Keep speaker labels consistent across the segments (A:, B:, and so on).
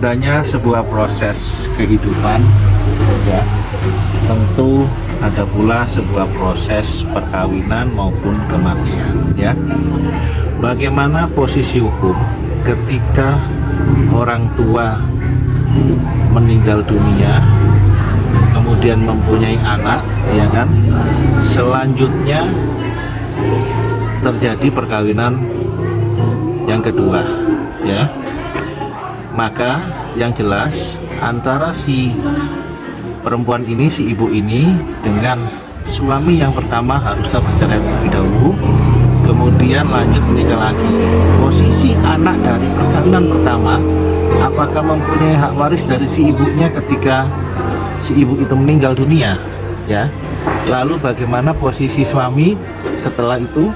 A: adanya sebuah proses kehidupan, ya, tentu ada pula sebuah proses perkawinan maupun kematian, ya. Bagaimana posisi hukum ketika orang tua meninggal dunia, kemudian mempunyai anak, ya kan? Selanjutnya terjadi perkawinan yang kedua, ya. Maka yang jelas antara si perempuan ini, si ibu ini dengan suami yang pertama harusnya bercerai terlebih dahulu, kemudian lanjut menikah lagi. Posisi anak dari perkawinan pertama, apakah mempunyai hak waris dari si ibunya ketika si ibu itu meninggal dunia, ya. Lalu bagaimana posisi suami setelah itu?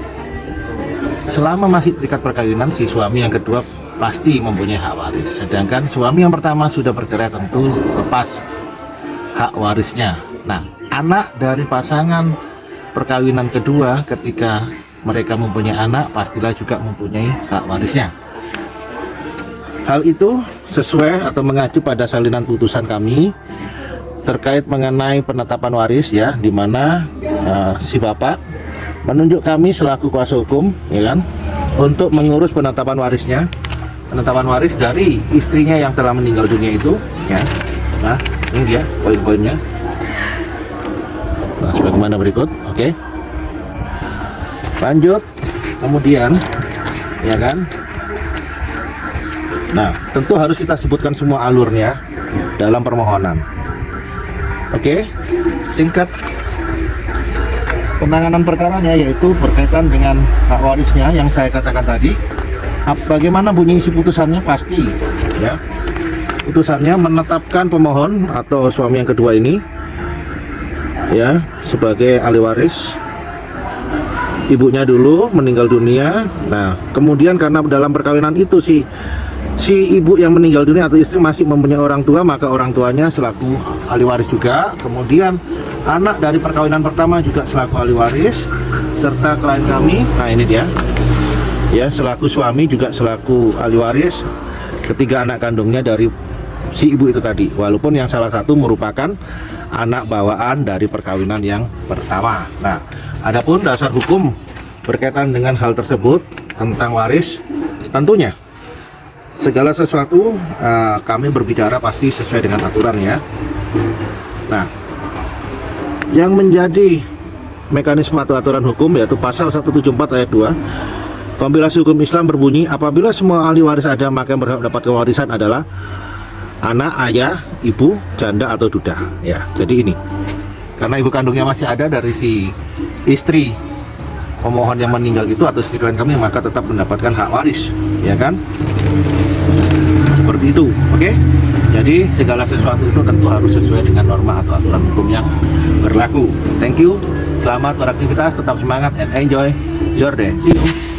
A: Selama masih terikat perkawinan, si suami yang kedua pasti mempunyai hak waris, sedangkan suami yang pertama sudah bercerai tentu lepas hak warisnya. Nah, anak dari pasangan perkawinan kedua ketika mereka mempunyai anak pastilah juga mempunyai hak warisnya. Hal itu sesuai atau mengacu pada salinan putusan kami terkait mengenai penetapan waris, ya, di mana si bapak menunjuk kami selaku kuasa hukum, ya kan, untuk mengurus penetapan warisnya. Penetapan waris dari istrinya yang telah meninggal dunia itu, ya. Nah, ini dia poin-poinnya. Nah, sebagaimana berikut. Oke. Lanjut. Kemudian, ya kan. Nah, tentu harus kita sebutkan semua alurnya dalam permohonan. Oke. Singkat penanganan perkaranya yaitu berkaitan dengan hak warisnya yang saya katakan tadi. Bagaimana bunyi isi putusannya? Pasti, ya, putusannya menetapkan pemohon atau suami yang kedua ini, ya, sebagai ahli waris. Ibunya dulu meninggal dunia. Nah, kemudian karena dalam perkawinan itu si ibu yang meninggal dunia atau istri masih mempunyai orang tua, maka orang tuanya selaku ahli waris juga. Kemudian anak dari perkawinan pertama juga selaku ahli waris, serta klien kami. Nah, ini dia, ya, selaku suami juga selaku ahli waris ketiga anak kandungnya dari si ibu itu tadi, walaupun yang salah satu merupakan anak bawaan dari perkawinan yang pertama. Nah, adapun dasar hukum berkaitan dengan hal tersebut tentang waris, tentunya segala sesuatu kami berbicara pasti sesuai dengan aturan, ya. Nah, yang menjadi mekanisme atau aturan hukum yaitu pasal 174 ayat 2 kompilasi hukum Islam berbunyi, apabila semua ahli waris ada, maka yang berhak mendapatkan warisan adalah anak, ayah, ibu, janda atau duda, ya. Jadi ini karena ibu kandungnya masih ada dari si istri pemohon yang meninggal itu atau istri klien kami, maka tetap mendapatkan hak waris, ya kan, seperti itu. Oke. Jadi segala sesuatu itu tentu harus sesuai dengan norma atau aturan hukum yang berlaku. Thank you, selamat beraktivitas, tetap semangat and enjoy your day. See you.